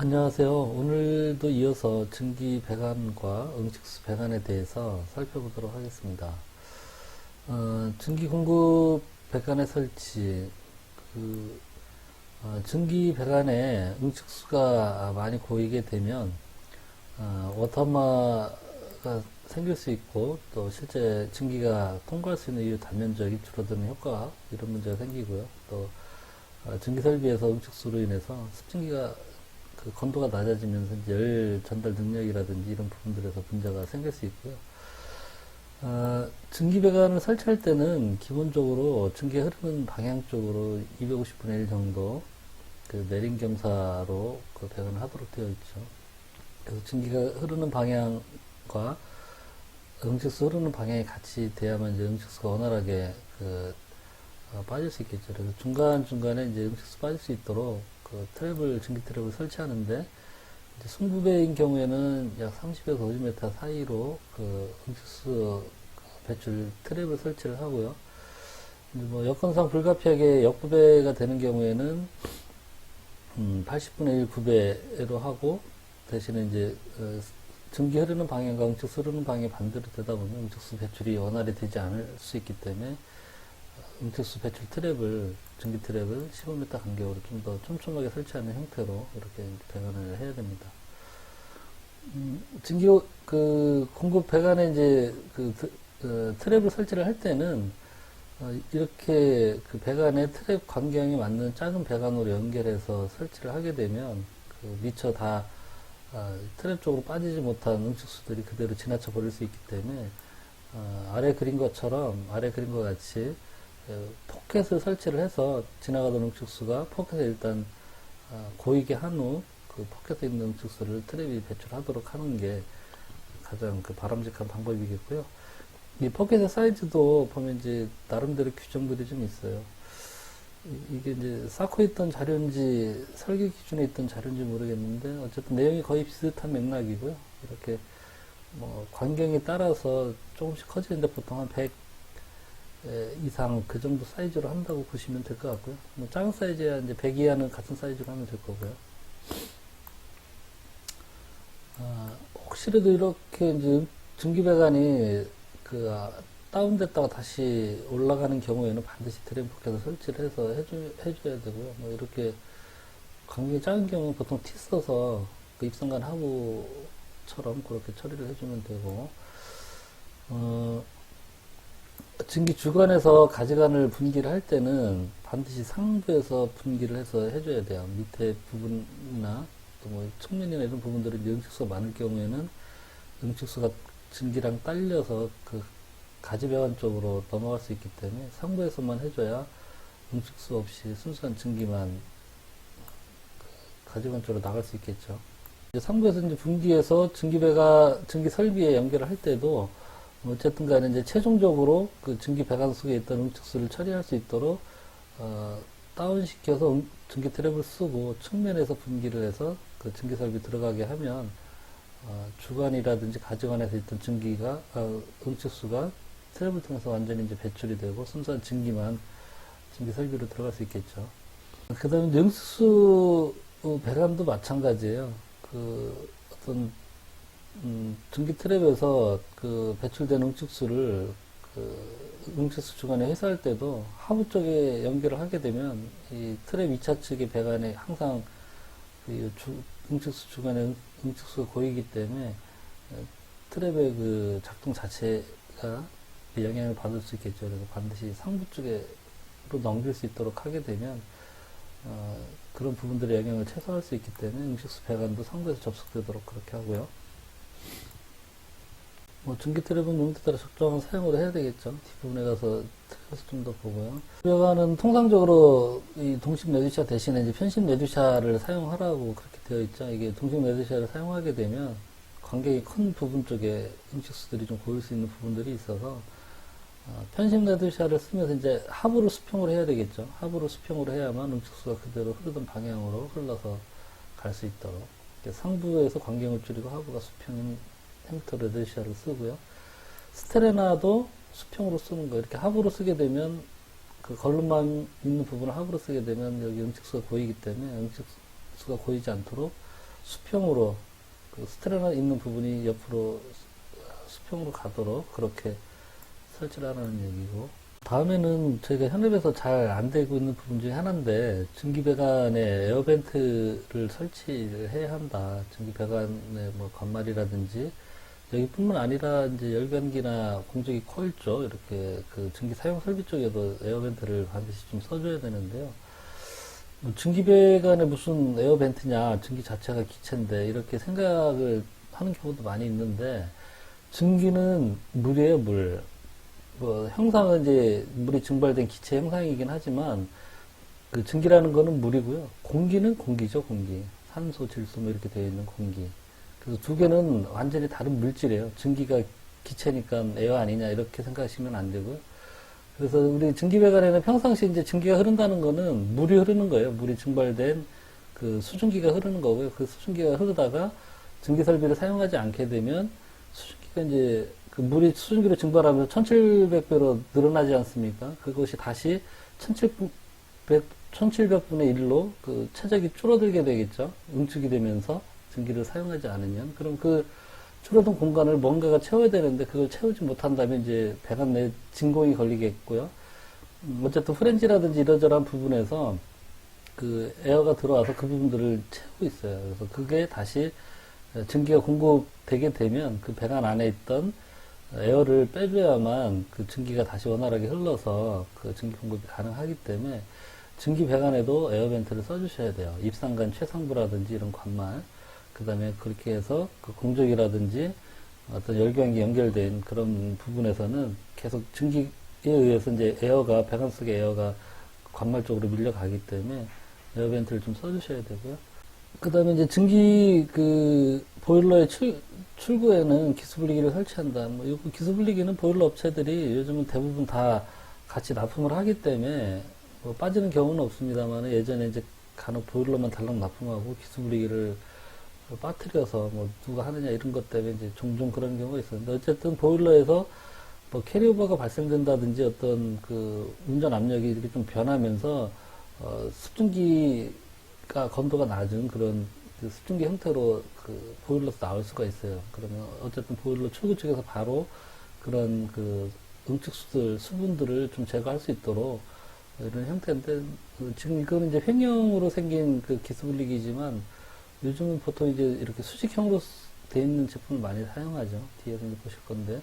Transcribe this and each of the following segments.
안녕하세요. 오늘도 이어서 증기 배관과 응식수 배관에 대해서 살펴보도록 하겠습니다. 증기 공급 배관의 설치, 그, 증기 배관에 응식수가 많이 고이게 되면 워터마가 생길 수 있고, 또 실제 증기가 통과할 수 있는 이 단면적이 줄어드는 효과, 이런 문제가 생기고요. 또 증기 설비에서 응축수로 인해서 습증기가 그 건도가 낮아지면서 이제 열 전달 능력이라든지 이런 부분들에서 문제가 생길 수 있고요. 증기 배관을 설치할 때는 기본적으로 증기가 흐르는 방향 쪽으로 250분의 1 정도 그 내림 경사로 그 배관을 하도록 되어 있죠. 그래서 증기가 흐르는 방향과 응축수 흐르는 방향이 같이 돼야만 이제 응축수가 원활하게 빠질 수 있겠죠. 그래서 중간중간에 이제 응축수 빠질 수 있도록 그 트랩을, 증기 트랩을 설치하는데, 이제 승부배인 경우에는 약 30에서 50m 사이로 그 응축수 배출 트랩을 설치를 하고요. 이제 뭐 여건상 불가피하게 역부배가 되는 경우에는 80분의 1 구배로 하고, 대신에 이제 증기 흐르는 방향과 응축수 흐르는 방향이 반대로 되다 보면 응축수 배출이 원활히 되지 않을 수 있기 때문에 응축수 배출 트랩을, 증기 트랩을 15m 간격으로 좀 더 촘촘하게 설치하는 형태로 이렇게 배관을 해야 됩니다. 증기 공급 배관에 이제 트랩을 설치를 할 때는 이렇게 그 배관의 트랩 간격에 맞는 작은 배관으로 연결해서 설치를 하게 되면 미처 다 트랩 쪽으로 빠지지 못한 응축수들이 그대로 지나쳐 버릴 수 있기 때문에 아래 그린 것처럼, 아래 그린 것 같이 포켓을 설치를 해서 지나가던 응축수가 포켓에 일단 고이게 한 후 그 포켓에 있는 응축수를 트랩이 배출하도록 하는 게 가장 그 바람직한 방법이겠고요. 이 포켓의 사이즈도 보면 이제 나름대로 규정들이 좀 있어요. 이게 이제 쌓고 있던 자료인지 설계 기준에 있던 자료인지 모르겠는데 어쨌든 내용이 거의 비슷한 맥락이고요. 이렇게 뭐 광경에 따라서 조금씩 커지는데 보통 한 100 이상 그 정도 사이즈로 한다고 보시면 될 것 같고요. 뭐 작은 사이즈야 이제 100 이하는 같은 사이즈로 하면 될 거고요. 혹시라도 이렇게 이제 증기배관이 다운됐다가 다시 올라가는 경우에는 반드시 드레인 포켓을 설치를 해서 해줘야 되고요. 뭐 이렇게 간격이 작은 경우는 보통 티 써서 그 입선관 하부처럼 그렇게 처리를 해주면 되고, 증기 주관에서 가지관을 분기를 할 때는 반드시 상부에서 분기를 해서 해줘야 돼요. 밑에 부분이나 또 뭐 측면이나 이런 부분들은 응축수가 많을 경우에는 응축수가 증기랑 딸려서 그 가지배관 쪽으로 넘어갈 수 있기 때문에 상부에서만 해줘야 응축수 없이 순수한 증기만 가지관 쪽으로 나갈 수 있겠죠. 이제 상부에서 이제 분기해서 증기 설비에 연결을 할 때도 어쨌든 간에 이제 최종적으로 그 증기 배관 속에 있던 응축수를 처리할 수 있도록 다운시켜서 증기 트랩을 쓰고 측면에서 분기를 해서 그 증기 설비 들어가게 하면 주관이라든지 가지관에서 있던 응축수가 트랩을 통해서 완전히 이제 배출이 되고 순수한 증기만 증기 설비로 들어갈 수 있겠죠. 그 다음에 응축수 배관도 마찬가지예요. 어떤 증기 트랩에서 배출된 응축수를 응축수 주관에 회수할 때도 하부 쪽에 연결을 하게 되면 이 트랩 2차 측의 배관에 항상 응축수 주관에 응축수가 고이기 때문에 트랩의 그 작동 자체가 영향을 받을 수 있겠죠. 그래서 반드시 상부 쪽으로 넘길 수 있도록 하게 되면 그런 부분들의 영향을 최소화할 수 있기 때문에 응축수 배관도 상부에서 접속되도록 그렇게 하고요. 뭐 증기 트랩은 용도에 따라 적정한 사용을 해야 되겠죠. 뒷부분에 가서 트랩에서 좀 더 보고요. 배관은 통상적으로 이 동식 레드샤 대신에 이제 편식 레드샤를 사용하라고 그렇게 되어 있죠. 이게 동식 레드샤를 사용하게 되면 간격이 큰 부분 쪽에 응축수들이 좀 고일 수 있는 부분들이 있어서 편식 레드샤를 쓰면서 이제 하부로 수평을 해야 되겠죠. 하부로 수평을 해야만 응축수가 그대로 흐르던 방향으로 흘러서 갈 수 있도록 상부에서 간격을 줄이고 하부가 수평인 햄터 레드샤를 쓰고요. 스테레나도 수평으로 쓰는 거, 이렇게 하부로 쓰게 되면 그 걸름만 있는 부분을 하부로 쓰게 되면 여기 응축수가 고이기 때문에 응축수가 고이지 않도록 수평으로 그 스트레나 있는 부분이 옆으로 수평으로 가도록 그렇게 설치를 하라는 얘기고, 다음에는 저희가 현업에서 잘 안 되고 있는 부분 중에 하나인데, 증기배관에 에어벤트를 설치를 해야 한다. 증기배관의 뭐 관말이라든지, 여기뿐만 아니라 이제 열변기나 공조기 코일 쪽, 이렇게 그 증기 사용 설비 쪽에도 에어벤트를 반드시 좀 써줘야 되는데요. 증기배관에 무슨 에어벤트냐, 증기 자체가 기체인데, 이렇게 생각을 하는 경우도 많이 있는데, 증기는 물이에요, 물. 뭐 형상은 이제 물이 증발된 기체 형상이긴 하지만 그 증기라는 거는 물이고요. 공기는 공기죠, 공기. 산소, 질소 뭐 이렇게 되어 있는 공기. 그래서 두 개는 완전히 다른 물질이에요. 증기가 기체니까 에어 아니냐 이렇게 생각하시면 안 되고요. 그래서 우리 증기배관에는 평상시 이제 증기가 흐른다는 거는 물이 흐르는 거예요. 물이 증발된 그 수증기가 흐르는 거고요. 그 수증기가 흐르다가 증기 설비를 사용하지 않게 되면 수증기가 이제 그 물이 수증기로 증발하면서 1700배로 늘어나지 않습니까? 그것이 다시 1700분의 1로 그 최적이 줄어들게 되겠죠. 응축이 되면서 증기를 사용하지 않으면. 그럼 그 줄어든 공간을 뭔가가 채워야 되는데 그걸 채우지 못한다면 이제 배관 내에 진공이 걸리겠고요. 어쨌든 프렌지라든지 이러저러한 부분에서 그 에어가 들어와서 그 부분들을 채우고 있어요. 그래서 그게 다시 증기가 공급되게 되면 그 배관 안에 있던 에어를 빼줘야만 그 증기가 다시 원활하게 흘러서 그 증기 공급이 가능하기 때문에 증기 배관에도 에어벤트를 써주셔야 돼요. 입상관 최상부라든지 이런 관말, 그 다음에 그렇게 해서 그 공조기라든지 어떤 열교환기 연결된 그런 부분에서는 계속 증기에 의해서 이제 에어가, 배관 속의 에어가 관말 쪽으로 밀려가기 때문에 에어벤트를 좀 써주셔야 되고요. 그 다음에 이제 증기 그 보일러의 출구에는 기수분리기를 설치한다. 뭐, 이 기수분리기는 보일러 업체들이 요즘은 대부분 다 같이 납품을 하기 때문에 뭐 빠지는 경우는 없습니다만 예전에 이제 간혹 보일러만 달랑 납품하고 기수분리기를 빠뜨려서 뭐 누가 하느냐 이런 것 때문에 이제 종종 그런 경우가 있었는데 어쨌든 보일러에서 뭐 캐리오버가 발생된다든지 어떤 그 운전 압력이 이렇게 좀 변하면서 습증기가 건도가 낮은 그런 그 습증기 형태로 그 보일러에서 나올 수가 있어요. 그러면 어쨌든 보일러 출구 쪽에서 바로 그런 그 응축수들, 수분들을 좀 제거할 수 있도록 이런 형태인데 지금 이거는 이제 횡령으로 생긴 그 기수분리기지만 요즘은 보통 이제 이렇게 수직형으로 되어 있는 제품을 많이 사용하죠. 뒤에서 이제 보실 건데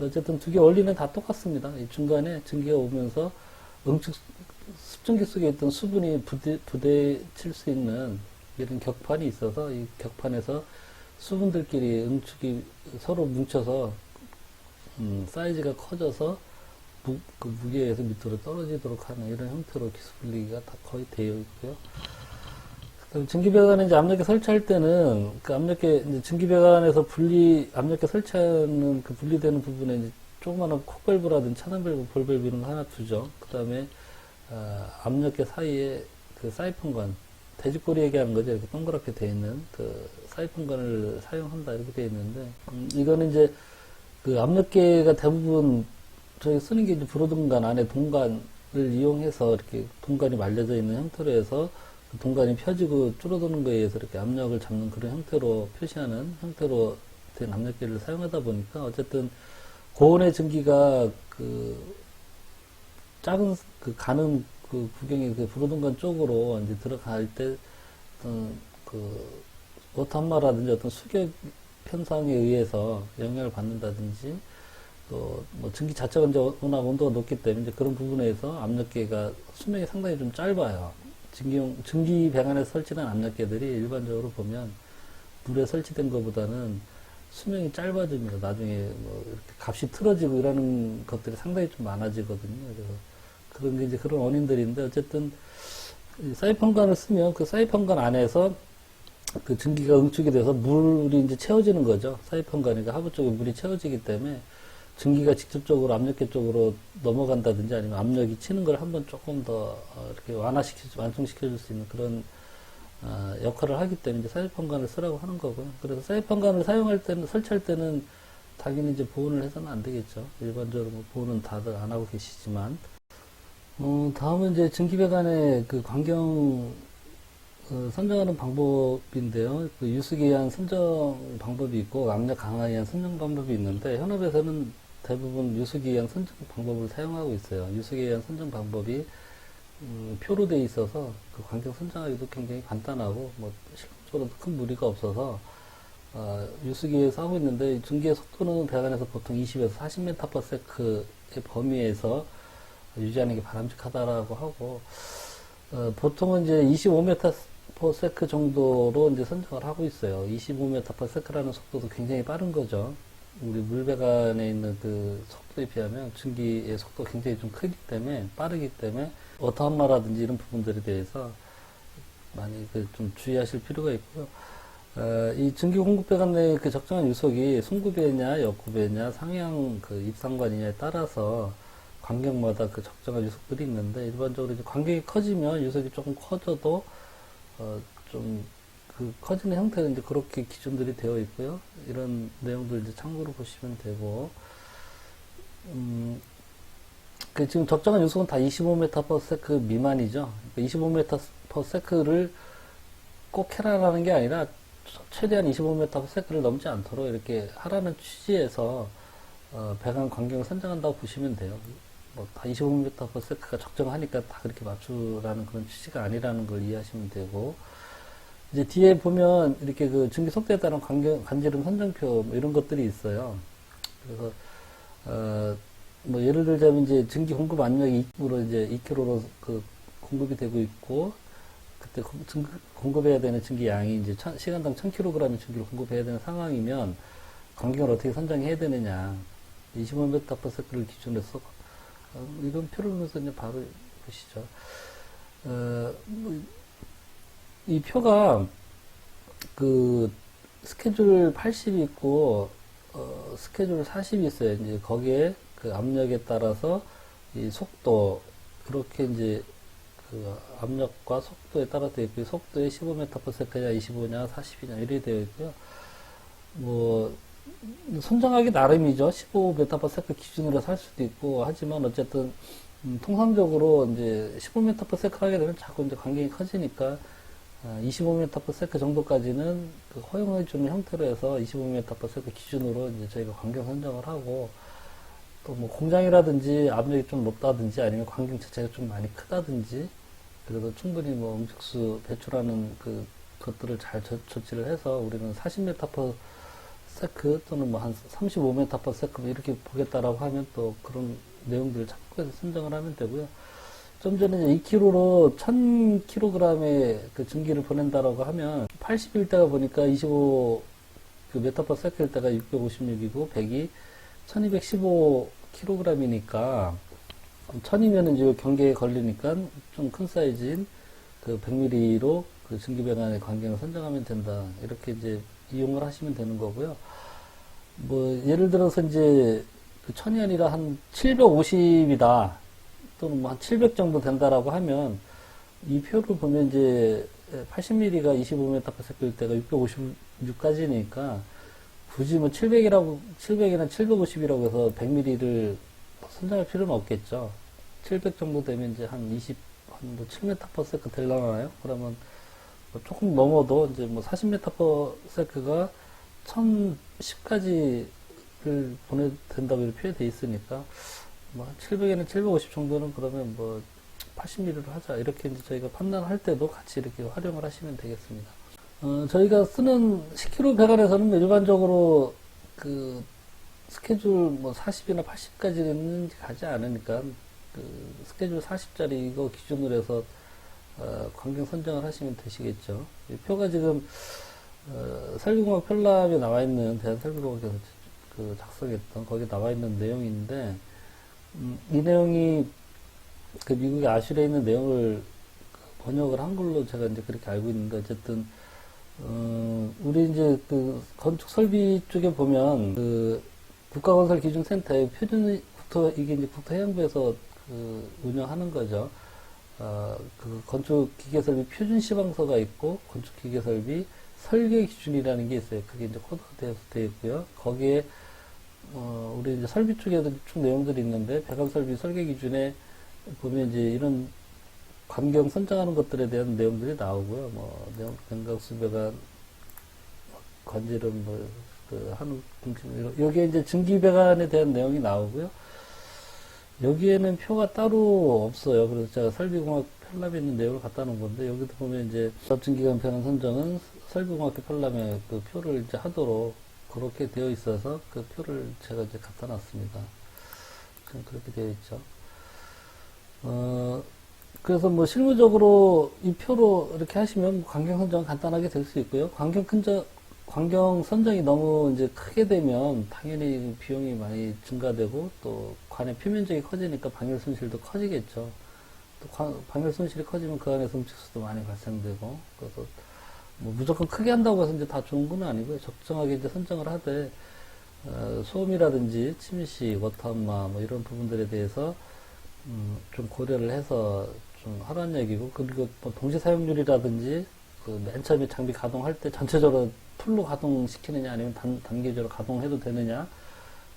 어쨌든 두 개 원리는 다 똑같습니다. 이 중간에 증기가 오면서 응축 습증기 속에 있던 수분이 부대칠 수 있는 이런 격판이 있어서 이 격판에서 수분들끼리 응축이 서로 뭉쳐서 사이즈가 커져서 그 무게에서 밑으로 떨어지도록 하는 이런 형태로 기수분리기가 다 거의 되어 있고요. 그다음 증기배관에 이제 압력계 설치할 때는 그 압력계 이제 증기배관에서 압력계 설치하는 그 분리되는 부분에 이제 조그마한 콕밸브라든지 차단밸브, 볼밸브 이런 거 하나 두죠. 그다음에 압력계 사이에 그 사이펀관, 돼지꼬리 얘기하는 거죠. 이렇게 동그랗게 되어 있는 그 사이펀관을 사용한다 이렇게 되어 있는데 이거는 이제 그 압력계가 대부분 저희 쓰는 게 이제 불호등관 안에 동관을 이용해서 이렇게 동관이 말려져 있는 형태로 해서 그 동관이 펴지고 줄어드는 거에 의해서 이렇게 압력을 잡는 그런 형태로 표시하는 형태로 된 압력계를 사용하다 보니까 어쨌든 고온의 증기가 그 작은 그 가는 그 구경의 그 불호등관 쪽으로 이제 들어갈 때 어떤 그 워터함마라든지 어떤 수격 현상에 의해서 영향을 받는다든지 또 뭐 증기 자체가 이제 워낙 온도가 높기 때문에 이제 그런 부분에서 압력계가 수명이 상당히 좀 짧아요. 증기 배관에 설치된 압력계들이 일반적으로 보면 물에 설치된 것보다는 수명이 짧아집니다. 나중에 뭐 이렇게 값이 틀어지고 이러는 것들이 상당히 좀 많아지거든요. 그래서 그런 게 이제 그런 원인들인데 어쨌든 사이펀관을 쓰면 그 사이펀관 안에서 그 증기가 응축이 돼서 물이 이제 채워지는 거죠. 사이펀관이니까 하부 쪽에 물이 채워지기 때문에 증기가 직접적으로 압력계 쪽으로 넘어간다든지 아니면 압력이 치는 걸 한번 조금 더 이렇게 완충시켜줄 수 있는 그런 역할을 하기 때문에 이제 사이펀관을 쓰라고 하는 거고요. 그래서 사이펀관을 사용할 때는, 설치할 때는 당연히 이제 보온을 해서는 안 되겠죠. 일반적으로 뭐 보온은 다들 안 하고 계시지만. 다음은 이제 증기배관의 그 광경을 선정하는 방법인데요. 그 유수기에 의한 선정 방법이 있고 압력 강화에 의한 선정 방법이 있는데 현업에서는 대부분 유수기에 의한 선정 방법을 사용하고 있어요. 유수기에 의한 선정 방법이 표로 돼 있어서 그 광경 선정하기도 굉장히 간단하고 뭐 실질적으로 큰 무리가 없어서 유수기에서 하고 있는데 증기의 속도는 배관에서 보통 20에서 40m/s의 범위에서 유지하는 게 바람직하다라고 하고 보통은 이제 25m/s 정도로 이제 선정을 하고 있어요. 25m/s라는 속도도 굉장히 빠른 거죠. 우리 물배관에 있는 그 속도에 비하면 증기의 속도가 굉장히 좀 크기 때문에 빠르기 때문에 어터함마라든지 이런 부분들에 대해서 많이 좀 주의하실 필요가 있고요. 이 증기 공급배관 내의 그 적정한 유속이 송구배냐, 역구배냐, 상향 그 입상관이냐에 따라서 관경마다 그 적정한 유속들이 있는데 일반적으로 이제 관경이 커지면 유속이 조금 커져도 좀 그 커지는 형태는 이제 그렇게 기준들이 되어 있고요. 이런 내용들 이제 참고로 보시면 되고 그 지금 적정한 유속은 다 25m/s 미만이죠. 그러니까 25m/s를 꼭 해라라는 게 아니라 최대한 25m/s를 넘지 않도록 이렇게 하라는 취지에서 배관 관경을 선정한다고 보시면 돼요. 뭐 다 25m/s가 적정하니까 다 그렇게 맞추라는 그런 취지가 아니라는 걸 이해하시면 되고 이제 뒤에 보면 이렇게 그 증기 속도에 따른 관지름 선정표 뭐 이런 것들이 있어요. 그래서 뭐 예를 들자면 이제 증기 공급 압력이 2kg로 이제 2kg로 그 공급이 되고 있고 그때 공급해야 되는 증기 양이 이제 시간당 1000kg의 증기를 공급해야 되는 상황이면 관경을 어떻게 선정해야 되느냐 25m/s를 기준으로 해서 이런 표를 보면서 이제 바로 보시죠. 이 표가 그 스케줄 80이 있고 스케줄 40이 있어요. 이제 거기에 그 압력에 따라서 이 속도 그렇게 이제 그 압력과 속도에 따라 되어 있고요. 속도에 15m/s냐, 25냐, 40이냐 이렇게 되어 있고요. 뭐 선정하기 나름이죠. 15m/s 기준으로 살 수도 있고 하지만 어쨌든 통상적으로 이제 15m/s 하게 되면 자꾸 이제 관경이 커지니까 25m/s 정도까지는 그 허용해주는 형태로 해서 25m/s 기준으로 이제 저희가 관경 선정을 하고 또 뭐 공장이라든지 압력이 좀 높다든지 아니면 관경 자체가 좀 많이 크다든지 그래도 충분히 뭐 음식수 배출하는 그 것들을 잘 조치를 해서 우리는 40m/s 또는 뭐 한 35m/s 이렇게 보겠다라고 하면 또 그런 내용들을 참고해서 선정을 하면 되고요. 좀 전에 이제 2kg로 1000kg의 그 증기를 보낸다라고 하면 80일 때가 보니까 25 그 m/s일 때가 656이고 100이 1215kg이니까 1000이면 이제 경계에 걸리니까 좀 큰 사이즈인 그 100mm로 그 증기배관의 관경을 선정하면 된다. 이렇게 이제 이용을 하시면 되는 거고요. 뭐 예를 들어서 이제 그 1000이 아니라 한 750이다. 또는 뭐 한 700 정도 된다라고 하면 이 표를 보면 이제 80mm가 25m/s일 때가 656까지니까 굳이 뭐 700이나 750이라고 해서 100mm를 선정할 필요는 없겠죠. 700 정도 되면 이제 한 7m/s 되려나요? 그러면 뭐 조금 넘어도 이제 뭐 40m/s가 1010까지를 보내도 된다고 이렇게 표현되어 있으니까 뭐 700에는 750 정도는 그러면 뭐 80mm로 하자 이렇게 이제 저희가 판단할 때도 같이 이렇게 활용을 하시면 되겠습니다. 저희가 쓰는 10kg 배관에서는 일반적으로 그 스케줄 뭐 40이나 80까지는 가지 않으니까 그 스케줄 40짜리 이거 기준으로 해서 관경 선정을 하시면 되시겠죠. 이 표가 지금 설계공학 편람에 나와 있는 대한설계공학에서 그 작성했던 거기에 나와 있는 내용인데 이 내용이 그 미국의 아슐에 있는 내용을 번역을 한 걸로 제가 이제 그렇게 알고 있는데 어쨌든 우리 이제 그 건축 설비 쪽에 보면 그 국가건설기준센터의 이게 이제 국토해양부에서 그 운영하는 거죠. 그 건축기계설비 표준시방서가 있고 건축기계설비 설계기준이라는 게 있어요. 그게 이제 코드가 되어 있고요. 거기에 우리 이제 설비 쪽에도 쭉 내용들이 있는데 배관설비 설계기준에 보면 이제 이런 관경 선정하는 것들에 대한 내용들이 나오고요. 뭐, 냉각수 배관, 관지름, 뭐, 한우 중심, 여기에 이제 증기 배관에 대한 내용이 나오고요. 여기에는 표가 따로 없어요. 그래서 제가 설비공학 편람에 있는 내용을 갖다 놓은 건데, 여기도 보면 이제 접증기관 배관 선정은 설비공학교 편람에 그 표를 이제 하도록 그렇게 되어 있어서 그 표를 제가 이제 갖다 놨습니다. 그렇게 되어 있죠. 그래서 뭐 실무적으로 이 표로 이렇게 하시면 관경 선정은 간단하게 될 수 있고요. 관경 선정이 너무 이제 크게 되면 당연히 비용이 많이 증가되고 또 관의 표면적이 커지니까 방열 손실도 커지겠죠. 또 방열 손실이 커지면 그 안에서 음식수도 많이 발생되고, 그래서 뭐 무조건 크게 한다고 해서 이제 다 좋은 건 아니고요. 적정하게 이제 선정을 하되, 소음이라든지 침시, 워터암마 뭐 이런 부분들에 대해서 좀 고려를 해서 좀 하라는 얘기고, 그리고 뭐 동시 사용률이라든지 그 맨 처음에 장비 가동할 때 전체적으로 풀로 가동시키느냐 아니면 단계적으로 가동해도 되느냐,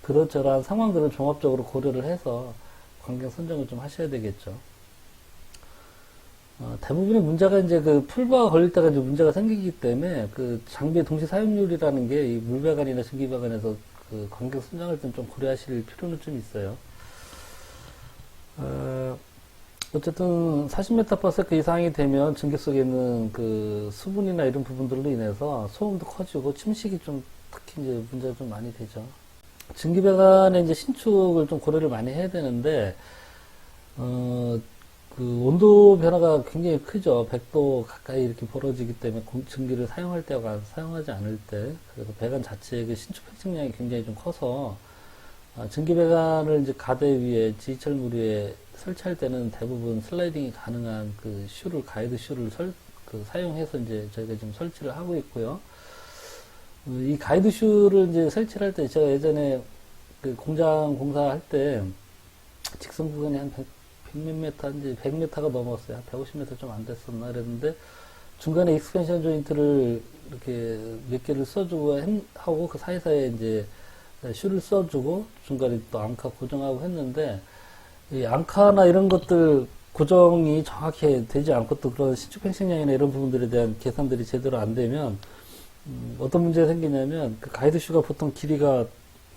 그런저런 상황들을 종합적으로 고려를 해서 관경 선정을 좀 하셔야 되겠죠. 대부분의 문제가 이제 그 풀바가 걸릴 때가 이제 문제가 생기기 때문에 그 장비의 동시 사용률이라는 게 이 물배관이나 증기배관에서 그 관경 선정할 때는 좀 고려하실 필요는 좀 있어요. 어쨌든 40m/s 이상이 되면 증기 속에 있는 그 수분이나 이런 부분들로 인해서 소음도 커지고 침식이 좀 특히 이제 문제가 좀 많이 되죠. 증기배관의 이제 신축을 좀 고려를 많이 해야 되는데, 그 온도 변화가 굉장히 크죠. 100도 가까이 이렇게 벌어지기 때문에 증기를 사용할 때와 사용하지 않을 때, 그래서 배관 자체의 그 신축 획득량이 굉장히 좀 커서 증기배관을 이제 가대 위에 지하철물 위에 설치할 때는 대부분 슬라이딩이 가능한 그 가이드 슈를 사용해서 이제 저희가 지금 설치를 하고 있고요. 이 가이드 슈를 이제 설치를 할 때 제가 예전에 그 공장 공사할 때 직선 구간이 한 100몇 메타, 이제 100m가 넘었어요. 한 150m 좀 안 됐었나 그랬는데, 중간에 익스펜션 조인트를 이렇게 몇 개를 써주고 하고 그 사이사이에 이제 슈를 써주고 중간에 또 앙카 고정하고 했는데, 이 앙카나 이런 것들 고정이 정확히 되지 않고 또 그런 신축 팽창량이나 이런 부분들에 대한 계산들이 제대로 안 되면 어떤 문제가 생기냐면, 그 가이드 슈가 보통 길이가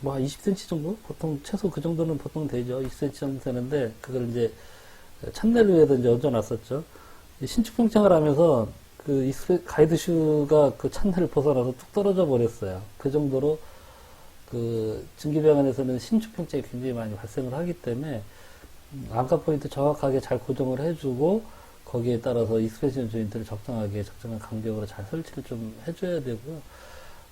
뭐 20cm 정도? 보통 최소 그 정도는 보통 되죠. 20cm 정도 되는데, 그걸 이제 찬넬 위에다 이제 얹어놨었죠. 신축 팽창을 하면서 그 가이드 슈가 그 찬넬을 벗어나서 뚝 떨어져 버렸어요. 그 정도로 그 증기배관에서는 신축 팽창이 굉장히 많이 발생을 하기 때문에 앙카 포인트 정확하게 잘 고정을 해주고, 거기에 따라서 익스펜션 조인트를 적정한 간격으로 잘 설치를 좀 해줘야 되고요.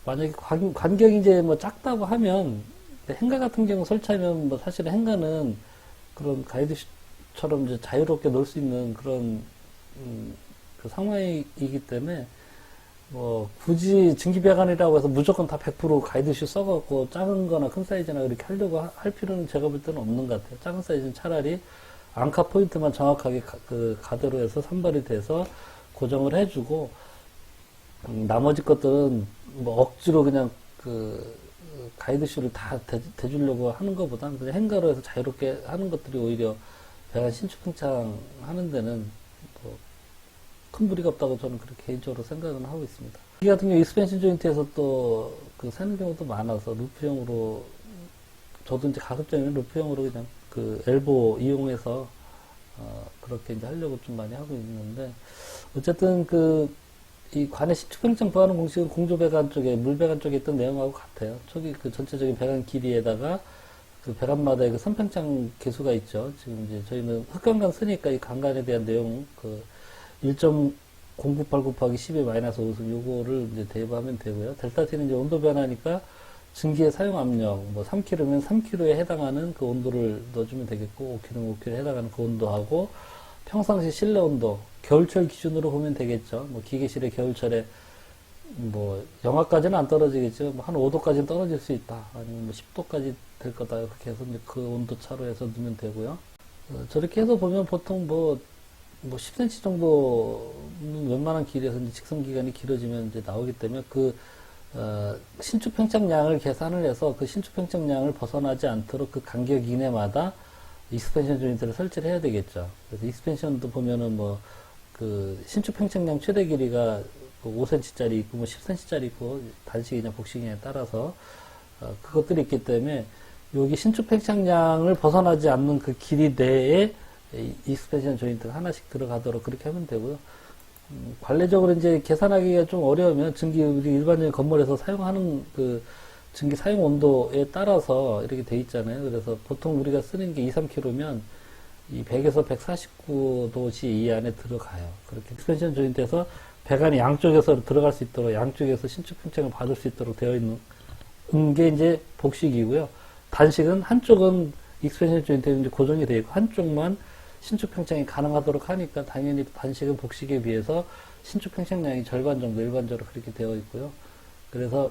만약에 간격이 이제 뭐 작다고 하면, 행가 같은 경우 설치하면 뭐 사실은 행가는 그런 가이드처럼 이제 자유롭게 놓을 수 있는 그런 그 상황이기 때문에, 뭐 굳이 증기배관이라고 해서 무조건 다 100% 가이드슈 써갖고 작은 거나 큰 사이즈나 그렇게 하려고 할 필요는 제가 볼 때는 없는 것 같아요. 작은 사이즈는 차라리 앙카 포인트만 정확하게 그 가대로 해서 산발이 돼서 고정을 해주고, 나머지 것들은 뭐 억지로 그냥 그 가이드슈를 다 대주려고 하는 것보다는 그냥 행가로 해서 자유롭게 하는 것들이 오히려 배관 신축 팽창 하는 데는 뭐 큰 무리가 없다고 저는 그렇게 개인적으로 생각은 하고 있습니다. 이 같은 경우 익스펜션 조인트에서 또 그 새는 경우도 많아서 루프형으로, 저도 이제 가급적이면 루프형으로 그냥 그 엘보 이용해서 그렇게 이제 하려고 좀 많이 하고 있는데, 어쨌든 이 관의 신축 팽창 보완 공식은 공조배관 쪽에, 물배관 쪽에 있던 내용하고 같아요. 저기 그 전체적인 배관 길이에다가 그 배관마다의 그 선팽창 개수가 있죠. 지금 이제 저희는 흑강간 쓰니까 이 강간에 대한 내용, 1.0989 곱하기 10의 마이너스 5승 요거를 이제 대입하면 되고요. 델타 T는 이제 온도 변화니까 증기의 사용 압력, 뭐 3kg면 3kg에 해당하는 그 온도를 넣어주면 되겠고, 5kg면 5kg에 해당하는 그 온도하고, 평상시 실내 온도, 겨울철 기준으로 보면 되겠죠. 뭐 기계실의 겨울철에 뭐 영하까지는 안 떨어지겠죠. 뭐 한 5도까지는 떨어질 수 있다. 아니면 뭐 10도까지 될 거다. 이렇게 해서 이제 그 온도 차로 해서 넣으면 되고요. 저렇게 해서 보면 보통 뭐 10cm 정도는 웬만한 길이에서 이제 직선 기간이 길어지면 이제 나오기 때문에 신축 팽창량을 계산을 해서 그 신축 팽창량을 벗어나지 않도록 그 간격 이내마다 익스펜션 조인트를 설치를 해야 되겠죠. 그래서 익스펜션도 보면은 뭐, 그, 신축 팽창량 최대 길이가 5cm짜리 있고, 뭐 10cm짜리 있고, 단식이냐 복식이냐에 따라서, 그것들이 있기 때문에, 여기 신축 팽창량을 벗어나지 않는 그 길이 내에 익스펜션 조인트가 하나씩 들어가도록 그렇게 하면 되고요. 관례적으로 이제 계산하기가 좀 어려우면 우리 일반적인 건물에서 사용하는 그 증기 사용 온도에 따라서 이렇게 돼 있잖아요. 그래서 보통 우리가 쓰는 게 2, 3kg면 이 100에서 149도씨 이 안에 들어가요. 그렇게 익스펜션 조인트에서 배관이 양쪽에서 들어갈 수 있도록 양쪽에서 신축 팽창을 받을 수 있도록 되어 있는 게 이제 복식이고요. 단식은 한쪽은 익스펜션 조인트에 이제 고정이 되어 있고 한쪽만 신축 팽창이 가능하도록 하니까 당연히 단식은 복식에 비해서 신축 팽창량이 절반 정도 일반적으로 그렇게 되어 있고요. 그래서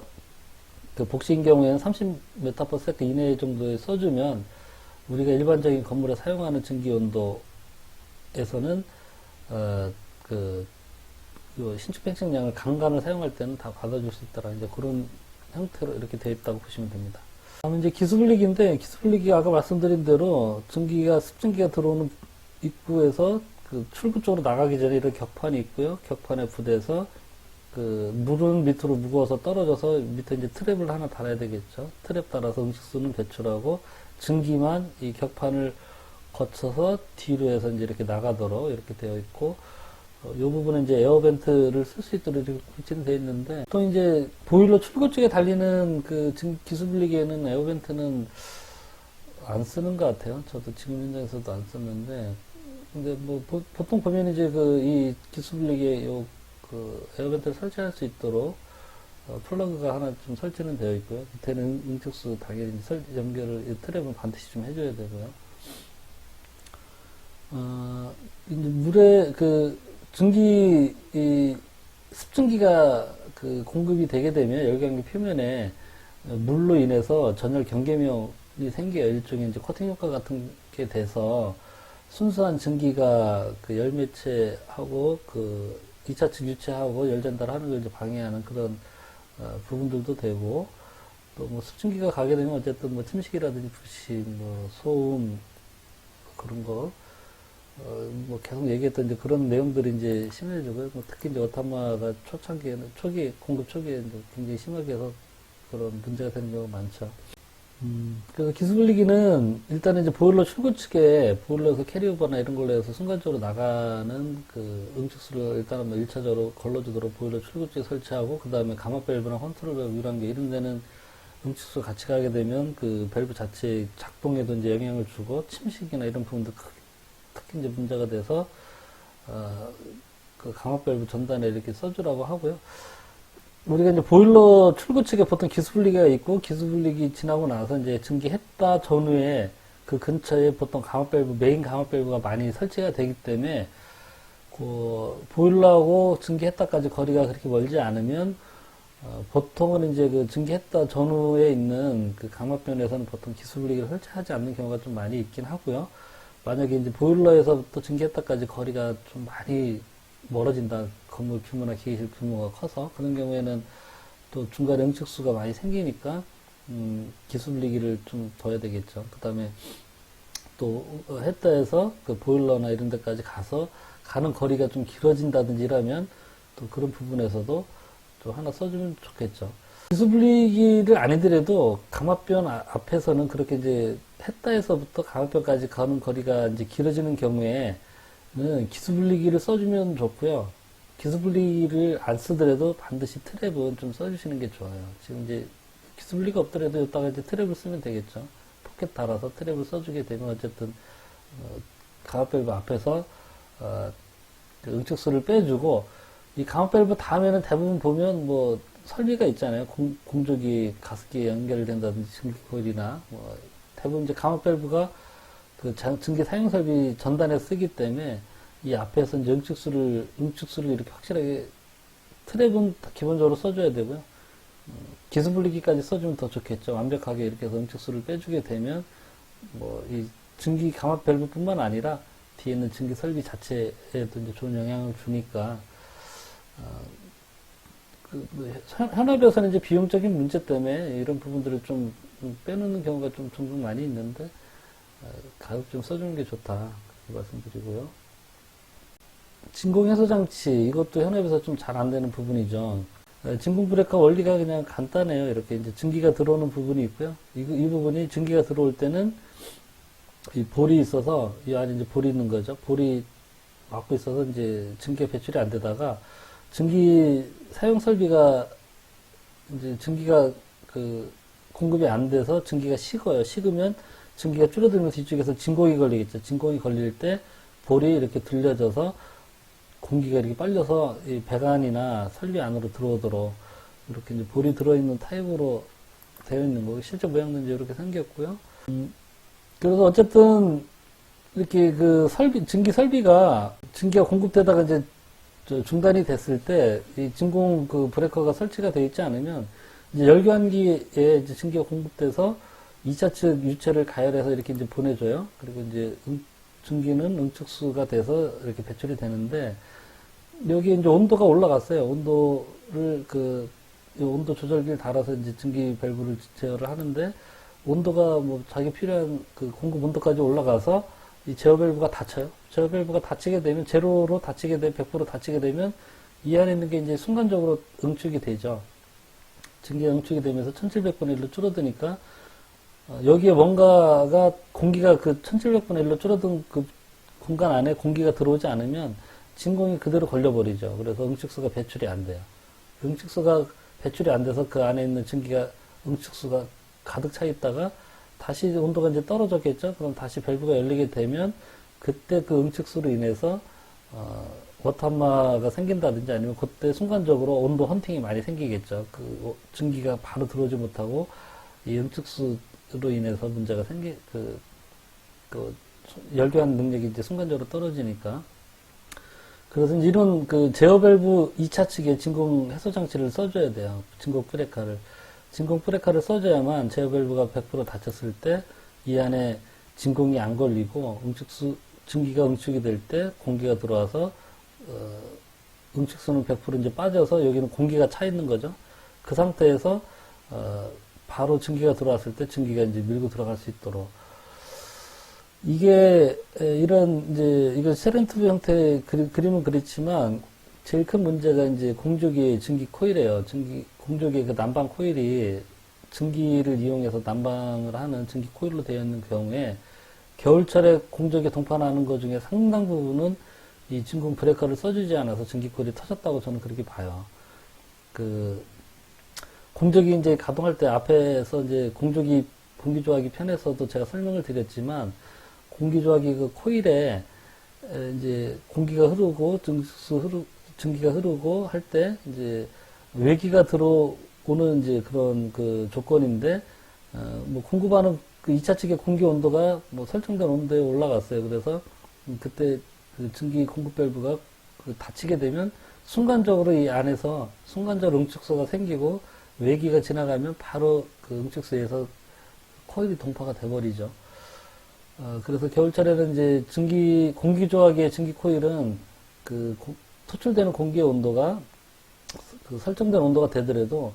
그 복식인 경우에는 30m/s 이내 정도에 써주면 우리가 일반적인 건물에 사용하는 증기 온도에서는 그 신축 팽창량을 강간을 사용할 때는 다 받아줄 수 있다라 이제 그런 형태로 이렇게 되어 있다고 보시면 됩니다. 다음은 이제 기수분리기인데 기수분리기가 아까 말씀드린 대로 증기가 습증기가 들어오는 입구에서 그 출구 쪽으로 나가기 전에 이런 격판이 있고요. 격판에 부대서 그 물은 밑으로 무거워서 떨어져서 밑에 이제 트랩을 하나 달아야 되겠죠. 트랩 달아서 응식수는 배출하고 증기만 이 격판을 거쳐서 뒤로 해서 이제 이렇게 나가도록 이렇게 되어 있고 이 부분은 이제 에어벤트를 쓸 수 있도록 이렇게 설치는 되어 있는데 또 이제 보일러 출구 쪽에 달리는 그 기수분리기에는 에어벤트는 안 쓰는 것 같아요. 저도 지금 현장에서도 안 썼는데 근데 뭐 보통 보면 이제 이 기수분리기에 그 에어벤트를 설치할 수 있도록 플러그가 하나 좀 설치는 되어 있고요. 밑에는 응축수 당연히 연결을 트랩은 반드시 좀 해줘야 되고요. 이제 물에 습증기가 그 공급이 되게 되면 열경기 표면에 물로 인해서 전열 경계면이 생겨요. 일종의 이제 코팅 효과 같은 게 돼서 순수한 증기가 그 열매체하고 그 2차측 유체하고 열 전달하는 걸 이제 방해하는 그런 부분들도 되고 또 뭐 습증기가 가게 되면 어쨌든 뭐 침식이라든지 부식, 뭐 소음 그런 거 뭐 계속 얘기했던 이제 그런 내용들이 이제 심해지고요. 뭐 특히 이제 오타마가 공급 초기에 이제 굉장히 심하게 해서 그런 문제가 되는 경우가 많죠. 그래서 기수분리기는 일단은 이제 보일러 출구 측에 보일러에서 캐리오버나 이런 걸로 해서 순간적으로 나가는 그 응축수를 일단은 뭐 1차적으로 걸러주도록 보일러 출구 쪽에 설치하고 그 다음에 감압 밸브나 컨트롤 밸브 이런 게 이런 데는 응축수 같이 가게 되면 그 밸브 자체 작동에도 이제 영향을 주고 침식이나 이런 부분도 특히 이제 문제가 돼서 그 감압 밸브 전단에 이렇게 써주라고 하고요. 우리가 이제 보일러 출구 측에 보통 기수분리기가 있고 기수분리기 지나고 나서 이제 증기했다 전후에 그 근처에 보통 감압 밸브 메인 감압 밸브가 많이 설치가 되기 때문에 그 보일러하고 증기했다까지 거리가 그렇게 멀지 않으면 보통은 이제 그 증기했다 전후에 있는 그 감압변에서는 보통 기수분리기를 설치하지 않는 경우가 좀 많이 있긴 하고요. 만약에 이제 보일러에서부터 증기했다까지 거리가 좀 많이 멀어진다. 건물 규모나 기계실 규모가 커서 그런 경우에는 또 중간에 응축수가 많이 생기니까 기수분리기를 좀 둬야 되겠죠. 그 다음에 또 했다해서 그 보일러나 이런 데까지 가는 거리가 좀 길어진다든지 이러면 또 그런 부분에서도 또 하나 써주면 좋겠죠. 기수분리기를 안 해더라도 감압변 앞에서는 그렇게 이제 했다에서부터 감압변까지 가는 거리가 이제 길어지는 경우에는 기수분리기를 써주면 좋고요. 기수분리기를 안 쓰더라도 반드시 트랩은 좀 써주시는 게 좋아요. 지금 이제 기수분리가 없더라도 여기다가 이제 트랩을 쓰면 되겠죠. 포켓 달아서 트랩을 써주게 되면 어쨌든 감압밸브 앞에서 그 응축수를 빼주고 이 감압밸브 다음에는 대부분 보면 뭐 설비가 있잖아요. 공조기, 가습기에 연결된다든지 증기코일이나 뭐 대부분 이제 감압밸브가 그 증기 사용 설비 전단에 쓰기 때문에 이 앞에서 이제 응축수를 이렇게 확실하게 트랩은 기본적으로 써줘야 되고요. 기수분리기까지 써주면 더 좋겠죠. 완벽하게 이렇게 해서 응축수를 빼주게 되면 뭐 이 증기 감압 밸브뿐만 아니라 뒤에 있는 증기 설비 자체에도 이제 좋은 영향을 주니까 현업에서는 이제 비용적인 문제 때문에 이런 부분들을 좀 빼놓는 경우가 좀 종종 많이 있는데 가급 좀 써주는 게 좋다. 그렇게 말씀드리고요. 진공 해소 장치, 이것도 현업에서 좀 잘 안 되는 부분이죠. 진공 브레이커 원리가 그냥 간단해요. 이렇게 이제 증기가 들어오는 부분이 있고요. 이 부분이 증기가 들어올 때는 이 볼이 있어서 이 안에 이제 볼이 있는 거죠. 볼이 막고 있어서 이제 증기가 배출이 안 되다가 증기 사용 설비가 이제 증기가 그 공급이 안 돼서 증기가 식어요. 식으면 증기가 줄어들면서 뒤쪽에서 진공이 걸리겠죠. 진공이 걸릴 때 볼이 이렇게 들려져서 공기가 이렇게 빨려서 이 배관이나 설비 안으로 들어오도록 이렇게 이제 볼이 들어있는 타입으로 되어 있는 거고, 실제 모양도 이제 이렇게 생겼고요. 그래서 어쨌든 이렇게 그 증기 설비가 증기가 공급되다가 이제 중단이 됐을 때 이 진공 그 브레이커가 설치가 되어 있지 않으면 이제 열교환기에 이제 증기가 공급돼서 2차 측 유체를 가열해서 이렇게 이제 보내줘요. 그리고 이제 증기는 응축수가 돼서 이렇게 배출이 되는데, 여기 이제 온도가 올라갔어요. 온도를 이 온도 조절기를 달아서 이제 증기 밸브를 제어를 하는데, 온도가 뭐 자기 필요한 그 공급 온도까지 올라가서 이 제어 밸브가 닫혀요. 제어 밸브가 닫히게 되면, 제로로 닫히게 되면, 100% 닫히게 되면 이 안에 있는 게 이제 순간적으로 응축이 되죠. 증기가 응축이 되면서 1700분의 1로 줄어드니까, 여기에 뭔가가 공기가 그 1700분의 1로 줄어든 그 공간 안에 공기가 들어오지 않으면 진공이 그대로 걸려버리죠. 그래서 응축수가 배출이 안 돼요. 응축수가 배출이 안 돼서 그 안에 있는 증기가, 응축수가 가득 차 있다가 다시 온도가 이제 떨어졌겠죠. 그럼 다시 밸브가 열리게 되면 그때 그 응축수로 인해서 워터마가 생긴다든지 아니면 그때 순간적으로 온도 헌팅이 많이 생기겠죠. 그 증기가 바로 들어오지 못하고 이 응축수로 인해서 문제가 그 열교환 능력이 이제 순간적으로 떨어지니까. 그래서 이런 그 제어 밸브 2차 측에 진공 해소 장치를 써줘야 돼요. 진공 브레이커를. 진공 브레이커를 써줘야만 제어 밸브가 100% 닫혔을 때 이 안에 진공이 안 걸리고 증기가 응축이 될 때 공기가 들어와서 응축수는 100% 이제 빠져서 여기는 공기가 차 있는 거죠. 그 상태에서 바로 증기가 들어왔을 때 증기가 이제 밀고 들어갈 수 있도록. 이게 이건 세렌투브 형태의 그림은 그렇지만 제일 큰 문제가 이제 공조기의 증기 코일이에요. 공조기의 그 난방 코일이 증기를 이용해서 난방을 하는 증기 코일로 되어 있는 경우에 겨울철에 공조기에 동파나는 것 중에 상당 부분은 이 진공 브레이커를 써주지 않아서 증기 코일이 터졌다고 저는 그렇게 봐요. 공조기 이제 가동할 때 앞에서 이제 공기조화기 편에서도 제가 설명을 드렸지만, 공기조화기 그 코일에 이제 공기가 흐르고 증기가 흐르고 할 때 이제 외기가 들어오는 이제 그런 그 조건인데, 뭐 공급하는 그 2차 측의 공기 온도가 뭐 설정된 온도에 올라갔어요. 그래서 그때 그 증기 공급 밸브가 닫히게 되면 순간적으로 이 안에서 순간적으로 응축소가 생기고 외기가 지나가면 바로 그 응축소에서 코일이 동파가 돼버리죠. 그래서 겨울철에는 이제 공기조화기의 증기 코일은 토출되는 공기의 온도가 그 설정된 온도가 되더라도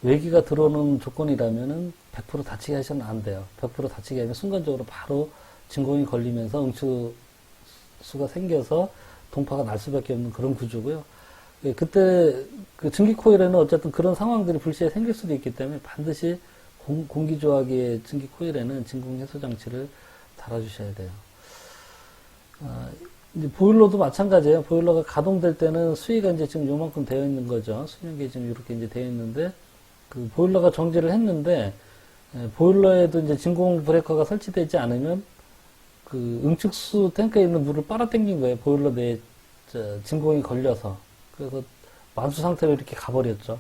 외기가 들어오는 조건이라면은 100% 닫히게 하시면 안 돼요. 100% 닫히게 하면 순간적으로 바로 진공이 걸리면서 응축수가 생겨서 동파가 날 수밖에 없는 그런 구조고요. 그때 그 증기 코일에는 어쨌든 그런 상황들이 불시에 생길 수도 있기 때문에 반드시 공기조화기의 증기 코일에는 진공 해소 장치를 달아주셔야 돼요. 이제 보일러도 마찬가지예요. 보일러가 가동될 때는 수위가 이제 지금 요만큼 되어 있는 거죠. 수명계 지금 이렇게 이제 되어 있는데, 그 보일러가 정지를 했는데, 보일러에도 이제 진공 브레이커가 설치되지 않으면 그 응축수 탱크에 있는 물을 빨아당긴 거예요. 보일러 내에 진공이 걸려서. 그래서 만수 상태로 이렇게 가버렸죠.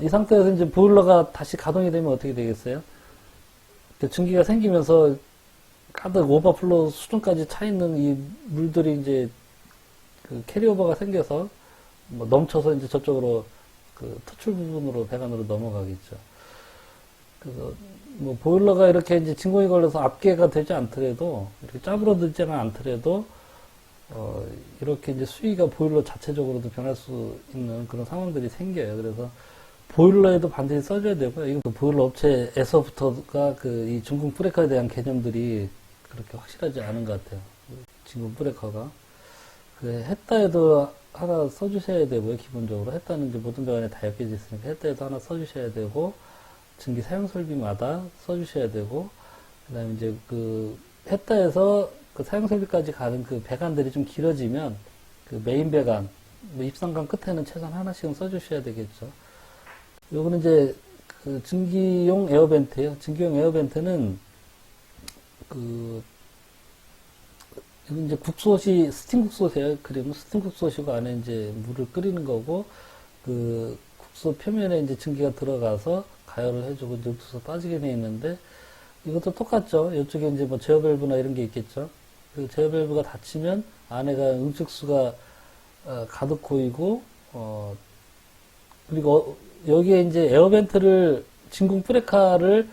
이 상태에서 이제 보일러가 다시 가동이 되면 어떻게 되겠어요? 증기가 생기면서 가득 오버플로 수준까지 차 있는 이 물들이 이제 그 캐리오버가 생겨서 뭐 넘쳐서 이제 저쪽으로 그 토출 부분으로 배관으로 넘어가겠죠. 그래서 뭐 보일러가 이렇게 이제 진공이 걸려서 압계가 되지 않더라도 이렇게 짜부러들지는 않더라도 이렇게 이제 수위가 보일러 자체적으로도 변할 수 있는 그런 상황들이 생겨요. 그래서 보일러에도 반드시 써줘야 되고요. 이건 그 보일러 업체에서부터가 이 진공 브레이커에 대한 개념들이 그렇게 확실하지 않은 것 같아요. 진공 브레이커가. 했다에도 하나 써주셔야 되고요, 기본적으로. 했다는 이제 모든 배관에 다 엮여져 있으니까 했다에도 하나 써주셔야 되고, 증기 사용 설비마다 써주셔야 되고, 그 다음에 이제 했다에서 그 사용 설비까지 가는 그 배관들이 좀 길어지면, 그 메인 배관, 뭐 입상관 끝에는 최소한 하나씩은 써주셔야 되겠죠. 요거는 이제 그 증기용 에어벤트예요. 증기용 에어벤트는 이제 국솥이 스팀 국솥이에요. 그러면 스팀 국솥이고 안에 이제 물을 끓이는 거고 그 국솥 표면에 이제 증기가 들어가서 가열을 해주고 이제 옥수수 빠지게 돼 있는데 이것도 똑같죠. 이쪽에 이제 뭐 제어 밸브나 이런 게 있겠죠. 그 제어 밸브가 닫히면 안에가 응축수가 가득 고이고 그리고 여기에 이제 에어벤트를 진공 브레이커를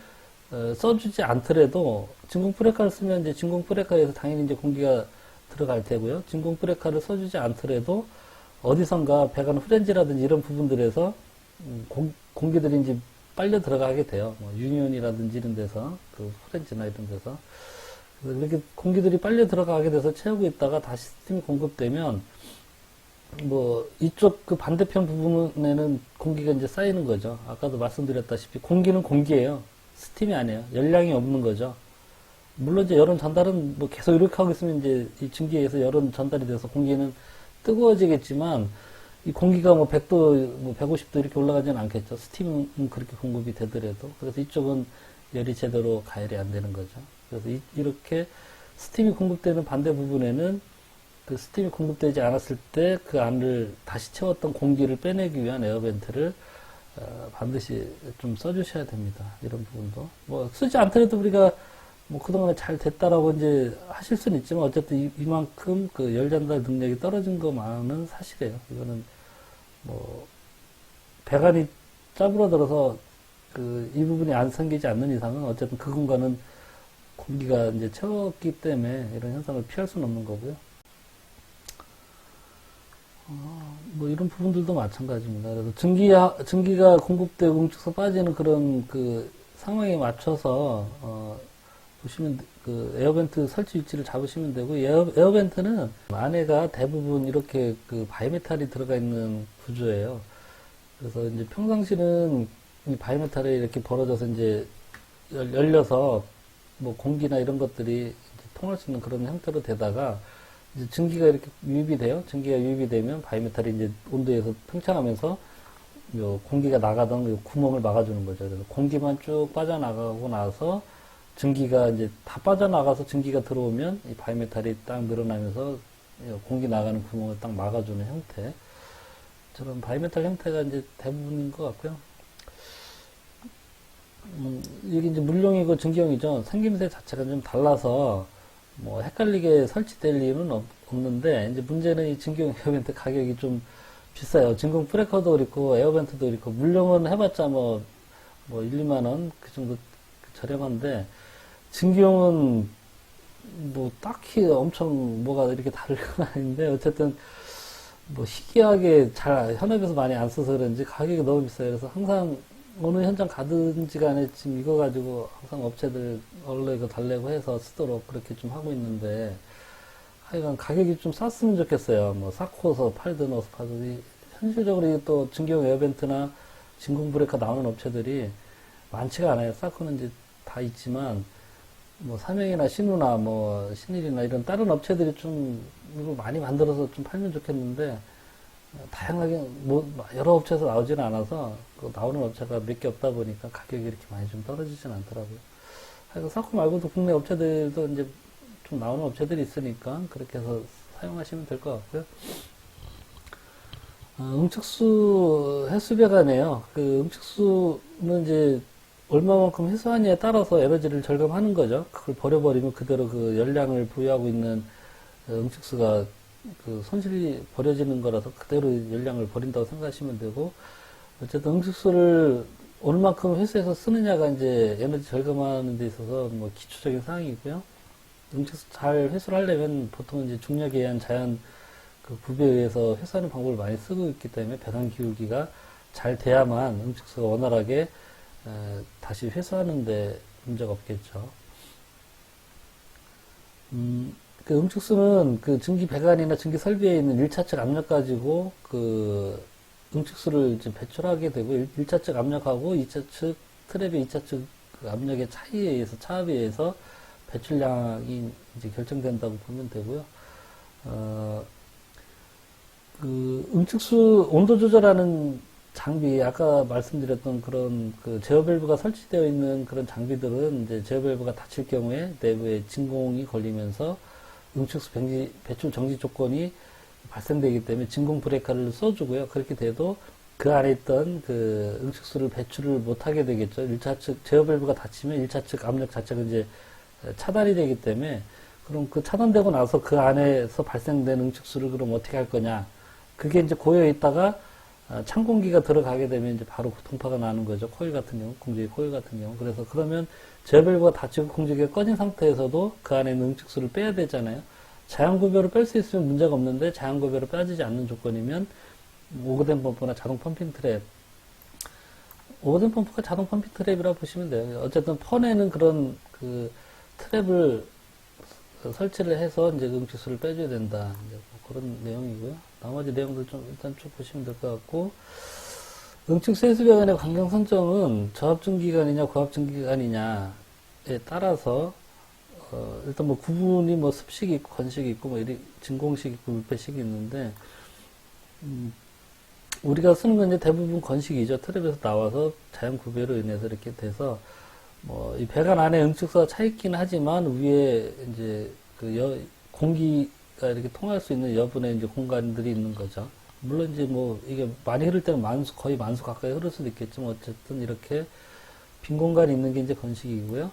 써주지 않더라도 진공 브레이커를 쓰면 이제 진공 브레이커에서 당연히 이제 공기가 들어갈 테고요. 진공 브레이커를 써주지 않더라도 어디선가 배관 후렌지라든지 이런 부분들에서 공기들이 이제 빨려 들어가게 돼요. 뭐 유니온이라든지 이런 데서 그 후렌지나 이런 데서 이렇게 공기들이 빨려 들어가게 돼서 채우고 있다가 다시 스팀이 공급되면 뭐 이쪽 그 반대편 부분에는 공기가 이제 쌓이는 거죠. 아까도 말씀드렸다시피 공기는 공기예요. 스팀이 아니에요. 열량이 없는 거죠. 물론 이제 열은 전달은 뭐 계속 이렇게 하고 있으면 이제 이 증기에서 열은 전달이 돼서 공기는 뜨거워지겠지만 이 공기가 뭐 100도, 뭐 150도 이렇게 올라가지는 않겠죠. 스팀은 그렇게 공급이 되더라도. 그래서 이쪽은 열이 제대로 가열이 안 되는 거죠. 그래서 이렇게 스팀이 공급되는 반대 부분에는 그 스팀이 공급되지 않았을 때 그 안을 다시 채웠던 공기를 빼내기 위한 에어벤트를 반드시 좀 써주셔야 됩니다. 이런 부분도. 뭐 쓰지 않더라도 우리가 뭐 그동안에 잘 됐다라고 이제 하실 수는 있지만 어쨌든 이만큼 그 열 전달 능력이 떨어진 것만은 사실이에요. 이거는 뭐 배관이 짜부러들어서 이 부분이 안 생기지 않는 이상은 어쨌든 그 공간은 공기가 이제 채웠기 때문에 이런 현상을 피할 수는 없는 거고요. 뭐 이런 부분들도 마찬가지입니다. 그래서 증기가 공급되고 응축소 빠지는 그런 그 상황에 맞춰서 보시면 그 에어벤트 설치 위치를 잡으시면 되고 에어벤트는 안에가 대부분 이렇게 그 바이메탈이 들어가 있는 구조예요. 그래서 이제 평상시는 이 바이메탈이 이렇게 벌어져서 이제 열려서 뭐 공기나 이런 것들이 이제 통할 수 있는 그런 형태로 되다가 이제 증기가 이렇게 유입이 돼요. 증기가 유입이 되면 바이메탈이 이제 온도에서 팽창하면서 요 공기가 나가던 요 구멍을 막아주는 거죠. 그래서 공기만 쭉 빠져나가고 나서 증기가 이제 다 빠져나가서 증기가 들어오면 이 바이메탈이 딱 늘어나면서 공기 나가는 구멍을 딱 막아주는 형태. 저런 바이메탈 형태가 이제 대부분인 것 같고요. 이게 이제 물용이고 증기용이죠. 생김새 자체가 좀 달라서 뭐 헷갈리게 설치될 이유는 없는데 이제 문제는 이 증기용 에어벤트 가격이 좀 비싸요. 진공 브레이커도 그렇고 에어벤트도 그렇고 물용은 해봤자 뭐 1, 2만 원 그 정도 저렴한데 증기용은 뭐 딱히 엄청 뭐가 이렇게 다를 건 아닌데 어쨌든 뭐 희귀하게 잘 현업에서 많이 안 써서 그런지 가격이 너무 비싸요. 그래서 항상 어느 현장 가든지 간에 지금 이거 가지고 항상 업체들 원래 이거 달래고 해서 쓰도록 그렇게 좀 하고 있는데 하여간 가격이 좀 쌌으면 좋겠어요. 뭐 쌓고서 팔든 어서 팔든 현실적으로 또 증기용 에어벤트나 진공 브레이커 나오는 업체들이 많지가 않아요. 쌓고는 이제 다 있지만 뭐 삼성이나 신우나 뭐 신일이나 이런 다른 업체들이 좀 이거 많이 만들어서 좀 팔면 좋겠는데 다양하게 뭐 여러 업체에서 나오지는 않아서 그 나오는 업체가 몇 개 없다 보니까 가격이 이렇게 많이 좀 떨어지진 않더라고요. 하여간 사코 말고도 국내 업체들도 이제 좀 나오는 업체들이 있으니까 그렇게 해서 사용하시면 될 것 같고요. 응축수 해수배관이에요. 그 응축수는 이제 얼마만큼 해소하느냐에 따라서 에너지를 절감하는 거죠. 그걸 버려버리면 그대로 그 열량을 부여하고 있는 응축수가 그 손실이 버려지는 거라서 그대로 열량을 버린다고 생각하시면 되고, 어쨌든 응축수를 얼마만큼 회수해서 쓰느냐가 이제 에너지 절감하는 데 있어서 뭐 기초적인 사항이고요. 응축수 잘 회수를 하려면 보통 이제 중력에 의한 자연 그 구배에 의해서 회수하는 방법을 많이 쓰고 있기 때문에 배관 기울기가 잘 돼야만 응축수가 원활하게 다시 회수하는데 문제가 없겠죠. 그 응축수는 그 증기 배관이나 증기 설비에 있는 1차측 압력 가지고 그 응축수를 이제 배출하게 되고 1차측 압력하고 2차측 트랩의 2차측 그 압력의 차이에 의해서 차압에 의해서 배출량이 이제 결정된다고 보면 되고요. 그 응축수 온도 조절하는 장비, 아까 말씀드렸던 그런 그 제어 밸브가 설치되어 있는 그런 장비들은 이제 제어 밸브가 닫힐 경우에 내부에 진공이 걸리면서 응축수 배출 정지 조건이 발생되기 때문에 진공 브레이커를 써주고요. 그렇게 돼도 그 안에 있던 그 응축수를 배출을 못하게 되겠죠. 1차측 제어 밸브가 닫히면 1차측 압력 자체가 이제 차단이 되기 때문에 그럼 그 차단되고 나서 그 안에서 발생된 응축수를 그럼 어떻게 할 거냐. 그게 이제 고여 있다가 찬 공기가 들어가게 되면 이제 바로 동파가 나는 거죠. 코일 같은 경우, 공조기 코일 같은 경우. 그래서 그러면 제어 밸브가 닫히고 공조기가 꺼진 상태에서도 그 안에 있는 응축수를 빼야 되잖아요. 자연구별을 뺄 수 있으면 문제가 없는데 자연구별을 빠지지 않는 조건이면 오거덴 펌프나 자동 펌핑 트랩, 오거덴 펌프가 자동 펌핑 트랩이라고 보시면 돼요. 어쨌든 펀에는 그런 그 트랩을 설치를 해서 이제 응축수를 빼줘야 된다. 이제 뭐 그런 내용이고요. 나머지 내용들 좀 일단 쭉 보시면 될 것 같고, 응축수 해수배관의 관경 선정은 저압증기관이냐 고압증기관이냐에 따라서 일단 뭐 구분이 뭐 습식이 있고 건식이 있고 뭐 진공식 있고 밀폐식이 있는데 우리가 쓰는 건 이제 대부분 건식이죠. 트랩에서 나와서 자연 구배로 인해서 이렇게 돼서 뭐 이 배관 안에 응축수가 차 있긴 하지만 위에 이제 그 공기가 이렇게 통할 수 있는 여분의 이제 공간들이 있는 거죠. 물론 이제 뭐 이게 많이 흐를 때는 거의 만수 가까이 흐를 수도 있겠지만 어쨌든 이렇게 빈 공간이 있는 게 이제 건식이고요.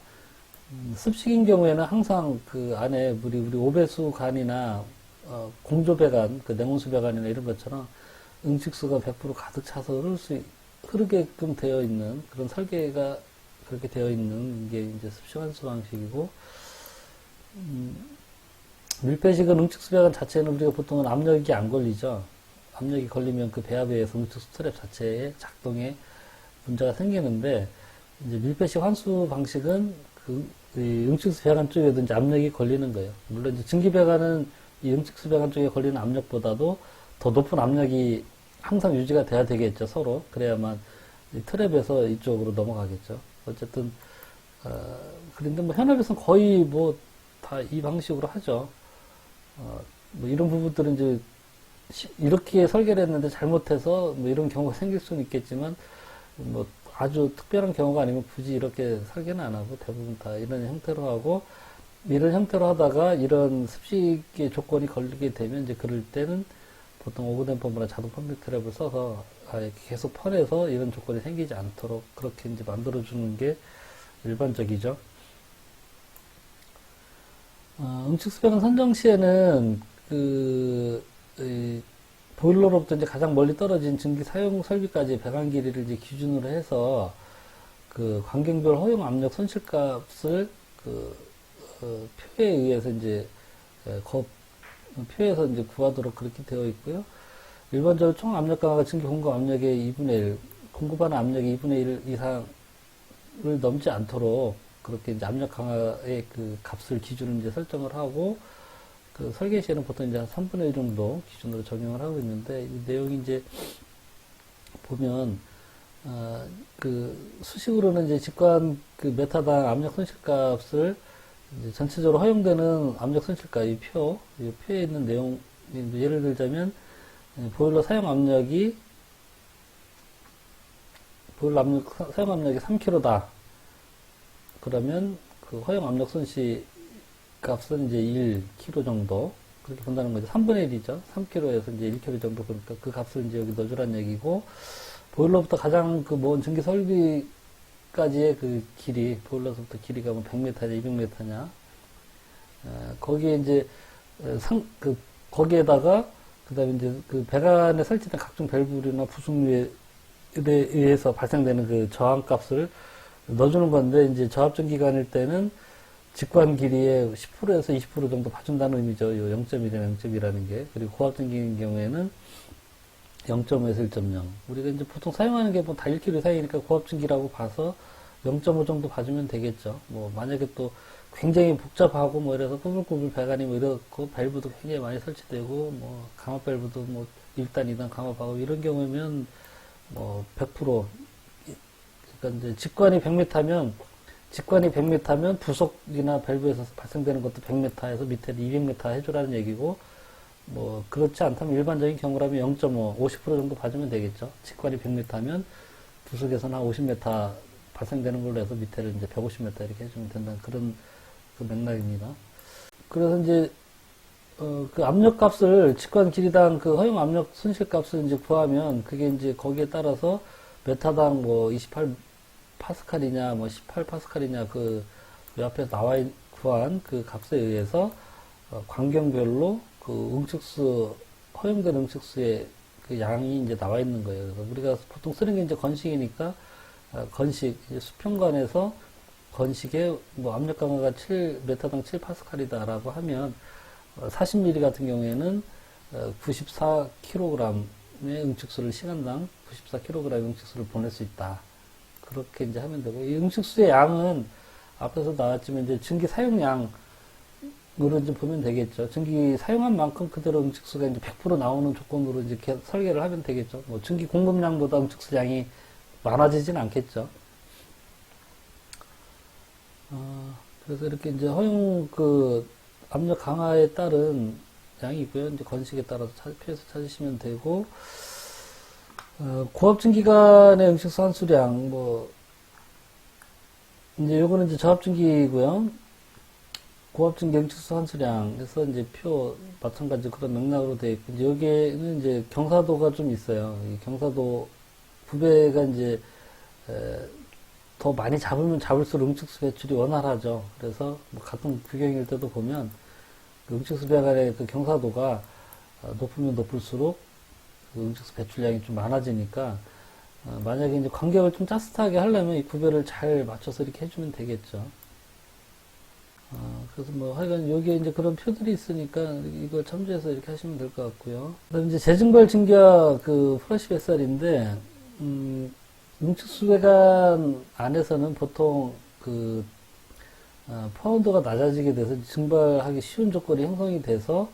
습식인 경우에는 항상 그 안에 우리 오배수 관이나 공조배관, 그 냉온수 배관이나 이런 것처럼 응축수가 100% 가득 차서 흐르게끔 되어 있는 그런 설계가 그렇게 되어 있는 게 이제 습식 환수 방식이고, 밀폐식은 응축수 배관 자체는 우리가 보통은 압력이 안 걸리죠. 압력이 걸리면 그 배합에 의해서 응축수 트랩 자체의 작동에 문제가 생기는데, 이제 밀폐식 환수 방식은 이 응축수 배관 쪽에도 이제 압력이 걸리는 거예요. 물론 이제 증기 배관은 이 응축수 배관 쪽에 걸리는 압력보다도 더 높은 압력이 항상 유지가 돼야 되겠죠, 서로. 그래야만 이 트랩에서 이쪽으로 넘어가겠죠. 어쨌든, 그런데 뭐 현업에서는 거의 뭐 다 이 방식으로 하죠. 뭐 이런 부분들은 이제 이렇게 설계를 했는데 잘못해서 뭐 이런 경우가 생길 수는 있겠지만 뭐 아주 특별한 경우가 아니면 굳이 이렇게 설계는 안 하고 대부분 다 이런 형태로 하고, 이런 형태로 하다가 이런 습식의 조건이 걸리게 되면 이제 그럴 때는 보통 오거덴 펌프나 자동 펌핑 트랩을 써서 계속 펀에서 이런 조건이 생기지 않도록 그렇게 이제 만들어주는 게 일반적이죠. 응축수 배관 선정 시에는 보일러로부터 이제 가장 멀리 떨어진 증기 사용 설비까지 배관 길이를 이제 기준으로 해서 그 관경별 허용 압력 손실값을 표에 의해서 이제 표에서 이제 구하도록 그렇게 되어 있고요. 일반적으로 총 압력 강화가 증기 공급 압력의 2분의 1, 공급하는 압력의 2분의 1 이상을 넘지 않도록 그렇게 이제 압력 강화의 그 값을 기준으로 이제 설정을 하고, 그 설계 시에는 보통 이제 한 3분의 1 정도 기준으로 적용을 하고 있는데, 이 내용이 이제 보면, 그 수식으로는 이제 직관 그 메타당 압력 손실값을 이제 전체적으로 허용되는 압력 손실값, 이 표에 있는 내용, 예를 들자면, 보일러 사용 압력이 3kg다. 그러면 그 허용 압력 손실 값은 이제 1kg 정도 그렇게 본다는 거죠. 3분의 1이죠. 3kg에서 이제 1kg 정도, 그러니까 그 값을 이제 여기 넣어주란 얘기고, 보일러부터 가장 그 먼 증기 설비까지의 그 길이, 보일러부터 길이가 뭐 100m냐 200m냐 거기에 이제 거기에다가 그다음에 이제 그 배관에 설치된 각종 밸브나 부속류에 의해서 발생되는 그 저항값을 넣어주는 건데, 이제 저압전기관일 때는 직관 길이의 10%에서 20% 정도 봐준다는 의미죠. 요 0.1이나 0.2라는 게. 그리고 고압전기인 경우에는 0.5에서 1.0. 우리가 이제 보통 사용하는 게 뭐 다 1kg 사이니까 고압전기라고 봐서 0.5 정도 봐주면 되겠죠. 뭐 만약에 또 굉장히 복잡하고 뭐 이래서 꾸불꾸불 배관이 뭐 이렇고 밸브도 굉장히 많이 설치되고 뭐 강압 밸브도 뭐 1단, 2단 강압하고 이런 경우면 뭐 100% 그러니까 이제 직관이 100m면 부속이나 밸브에서 발생되는 것도 100m에서 밑에는 200m 해주라는 얘기고 뭐 그렇지 않다면 일반적인 경우라면 0.5, 50% 정도 봐주면 되겠죠. 직관이 100m면 부속에서는 한 50m 발생되는 걸로 해서 밑에를 이제 150m 이렇게 해주면 된다는 그런 그 맥락입니다. 그래서 이제 그 압력 값을 직관 길이당 그 허용 압력 손실 값을 이제 구하면 그게 이제 거기에 따라서 메타당 뭐 28 파스칼이냐 뭐 18 파스칼이냐 그 앞에서 구한 그 값에 의해서 관경별로 그 응축수 허용된 응축수의 그 양이 이제 나와 있는 거예요. 그래서 우리가 보통 쓰는 게 이제 건식이니까 건식 이제 수평관에서 건식의 뭐 압력 강화가 7메타당 7파스칼이다라고 하면 40mm 같은 경우에는 94kg의 응축수를 시간당 94kg의 응축수를 보낼 수 있다. 그렇게 이제 하면 되고 이 응축수의 양은 앞에서 나왔지만 이제 증기 사용량으로 이제 보면 되겠죠. 증기 사용한 만큼 그대로 응축수가 이제 100% 나오는 조건으로 이제 설계를 하면 되겠죠. 뭐 증기 공급량보다 응축수 양이 많아지진 않겠죠. 그래서 이렇게 이제 허용 그 압력 강화에 따른 양이 있고요. 이제 건식에 따라서 표에서 찾으시면 되고, 고압증기관의 응축수 환수량, 뭐, 이제 요거는 이제 저압증기고요. 고압증기 응축수 환수량에서 이제 표 마찬가지 그런 맥락으로 되어 있고, 이제 여기에는 이제 경사도가 좀 있어요. 이 경사도 부배가 이제, 더 많이 잡으면 잡을수록 응축수 배출이 원활하죠. 그래서 뭐 같은 규격일 때도 보면 그 응축수 배관의 그 경사도가 높으면 높을수록 그 응축수 배출량이 좀 많아지니까 만약에 이제 간격을 좀 짜릿하게 하려면 이 구별을 잘 맞춰서 이렇게 해주면 되겠죠. 그래서 뭐 하여간 여기에 이제 그런 표들이 있으니까 이걸 참조해서 이렇게 하시면 될 것 같고요. 그다음 이제 재증발 증기와 그 프레시 뱃살인데 응축수 배관 안에서는 보통 그 파운드가 낮아지게 돼서 증발하기 쉬운 조건이 형성이 돼서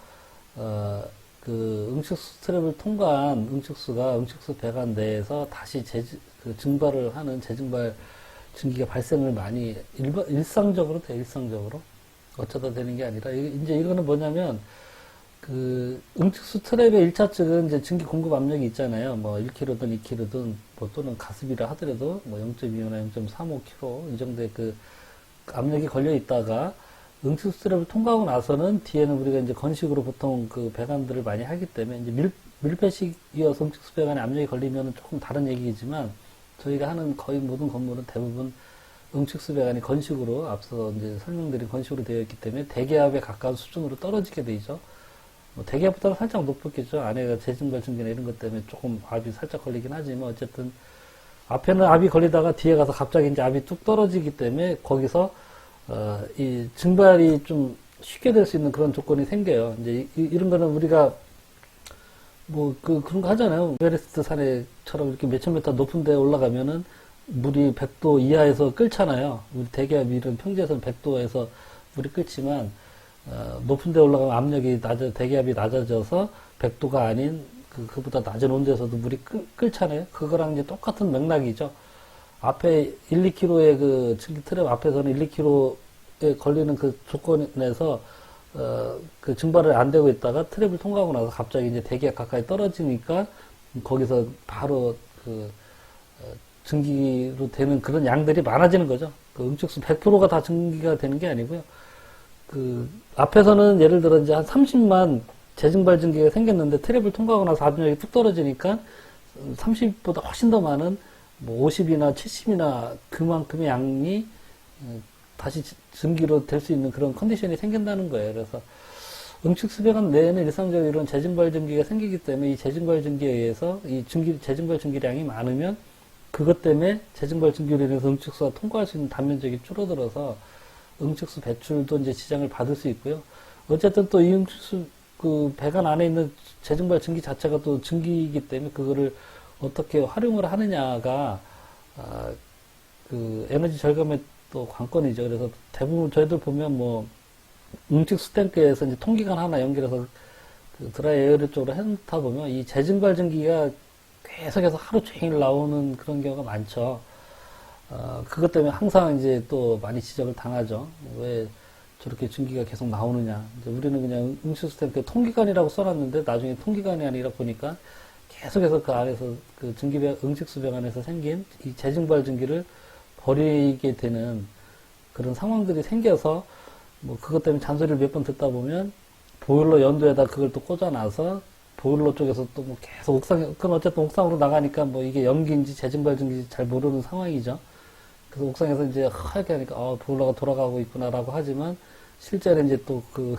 그 응축수 트랩을 통과한 응축수가 응축수 배관 내에서 다시 그 증발을 하는 재증발 증기가 발생을 많이 일상적으로 돼 일상적으로 어쩌다 되는 게 아니라 이제 이거는 뭐냐면 그 응축수 트랩의 1차측은 이제 증기 공급 압력이 있잖아요. 뭐 1kg든 2kg든 뭐 또는 가습이라 하더라도 뭐 0.25나 0.35kg 이 정도의 그 압력이 걸려 있다가 응축수 트랩을 통과하고 나서는 뒤에는 우리가 이제 건식으로 보통 그 배관들을 많이 하기 때문에 이제 밀폐식이어서 응축수 배관에 압력이 걸리면 조금 다른 얘기지만 저희가 하는 거의 모든 건물은 대부분 응축수 배관이 건식으로 앞서 이제 설명드린 건식으로 되어 있기 때문에 대기압에 가까운 수준으로 떨어지게 되죠. 뭐 대기압보다는 살짝 높겠죠. 안에가 재증발 증기나 이런 것 때문에 조금 압이 살짝 걸리긴 하지만 어쨌든 앞에는 압이 걸리다가 뒤에 가서 갑자기 이제 압이 뚝 떨어지기 때문에 거기서 이 증발이 좀 쉽게 될 수 있는 그런 조건이 생겨요. 이제 이런 거는 우리가 뭐 그런 거 하잖아요. 에베레스트 산에처럼 이렇게 몇천 미터 높은 데 올라가면은 물이 100도 이하에서 끓잖아요. 우리 대기압이 이런 평지에서는 100도에서 물이 끓지만 높은 데 올라가면 압력이 대기압이 낮아져서 100도가 아닌 그보다 낮은 온도에서도 물이 끓잖아요. 그거랑 이제 똑같은 맥락이죠. 앞에 1, 2kg의 그 증기 트랩 앞에서는 1, 2kg에 걸리는 그 조건에서 그 증발을 안 되고 있다가 트랩을 통과하고 나서 갑자기 이제 대기압 가까이 떨어지니까 거기서 바로 그 증기로 되는 그런 양들이 많아지는 거죠. 그 응축수 100%가 다 증기가 되는 게 아니고요. 그 앞에서는 예를 들어 이제 한 30만 재증발 증기가 생겼는데 트랩을 통과하고 나서 압력이 뚝 떨어지니까 30보다 훨씬 더 많은 뭐 50이나 70이나 그만큼의 양이 다시 증기로 될 수 있는 그런 컨디션이 생긴다는 거예요. 그래서 응축수 배관 내에는 일상적으로 이런 재증발 증기가 생기기 때문에 이 재증발 증기에 의해서 재증발 증기량이 많으면 그것 때문에 재증발 증기로 인해서 응축수가 통과할 수 있는 단면적이 줄어들어서 응축수 배출도 이제 지장을 받을 수 있고요. 어쨌든 또 이 응축수 그 배관 안에 있는 재증발 증기 자체가 또 증기이기 때문에 그거를 어떻게 활용을 하느냐가 그 에너지 절감에 또 관건이죠. 그래서 대부분 저희들 보면 뭐 음식수 탱크에서 이제 통기관 하나 연결해서 그 드라이 에어리 쪽으로 해놓다 보면 이 재증발증기가 계속해서 하루 종일 나오는 그런 경우가 많죠. 그것 때문에 항상 이제 또 많이 지적을 당하죠. 왜 저렇게 증기가 계속 나오느냐. 이제 우리는 그냥 음식수 탱크에 통기관이라고 써놨는데 나중에 통기관이 아니라 보니까 계속해서 그 안에서 그 응식수병 안에서 생긴 이 재증발증기를 버리게 되는 그런 상황들이 생겨서 뭐 그것 때문에 잔소리를 몇 번 듣다 보면 보일러 연도에다 그걸 또 꽂아놔서 보일러 쪽에서 또 뭐 계속 그건 어쨌든 옥상으로 나가니까 뭐 이게 연기인지 재증발증기인지 잘 모르는 상황이죠. 그래서 옥상에서 이제 하얗게 하니까 보일러가 돌아가고 있구나라고 하지만 실제로 이제 또 그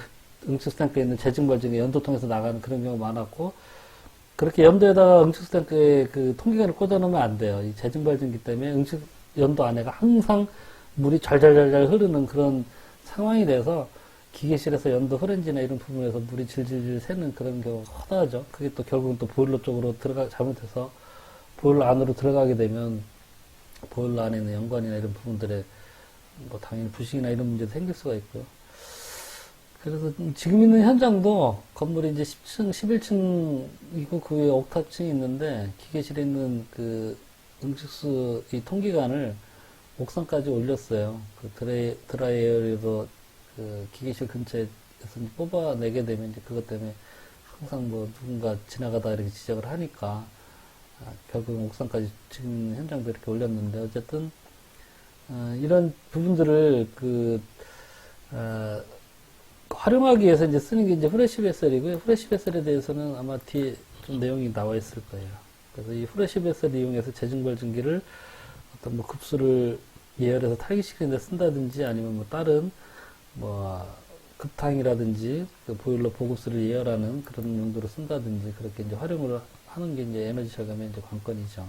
응식수 탱크에 있는 재증발증기 연도 통해서 나가는 그런 경우가 많았고 그렇게 연도에다가 응식수 탱크에 그 통기관을 꽂아놓으면 안 돼요. 이 재증발증기 때문에 연도 안에가 항상 물이 잘잘잘잘 흐르는 그런 상황이 돼서 기계실에서 연도 흐른지나 이런 부분에서 물이 질질질 새는 그런 경우가 허다하죠. 그게 또 결국은 또 보일러 쪽으로 잘못해서 보일러 안으로 들어가게 되면 보일러 안에 있는 연관이나 이런 부분들에 뭐 당연히 부식이나 이런 문제도 생길 수가 있고요. 그래서 지금 있는 현장도 건물이 이제 10층, 11층이고 그 위에 옥탑층이 있는데 기계실에 있는 그 응식수 이 통기관을 옥상까지 올렸어요. 그 드라이어로 그 기계실 근처에서 뽑아내게 되면 이제 그것 때문에 항상 뭐 누군가 지나가다 이렇게 지적을 하니까 결국 옥상까지 지금 있는 현장도 이렇게 올렸는데 어쨌든 이런 부분들을 활용하기 위해서 이제 쓰는 게 이제 후레쉬 베셀이고요. 후레쉬 베셀에 대해서는 아마 뒤에 좀 내용이 나와 있을 거예요. 그래서 이 후레쉬 베셀을 이용해서 재증발증기를 어떤 뭐 급수를 예열해서 탈기시키는 데 쓴다든지 아니면 뭐 다른 뭐 급탕이라든지 그 보일러 보급수를 예열하는 그런 용도로 쓴다든지 그렇게 이제 활용을 하는 게 이제 에너지 절감의 이제 관건이죠.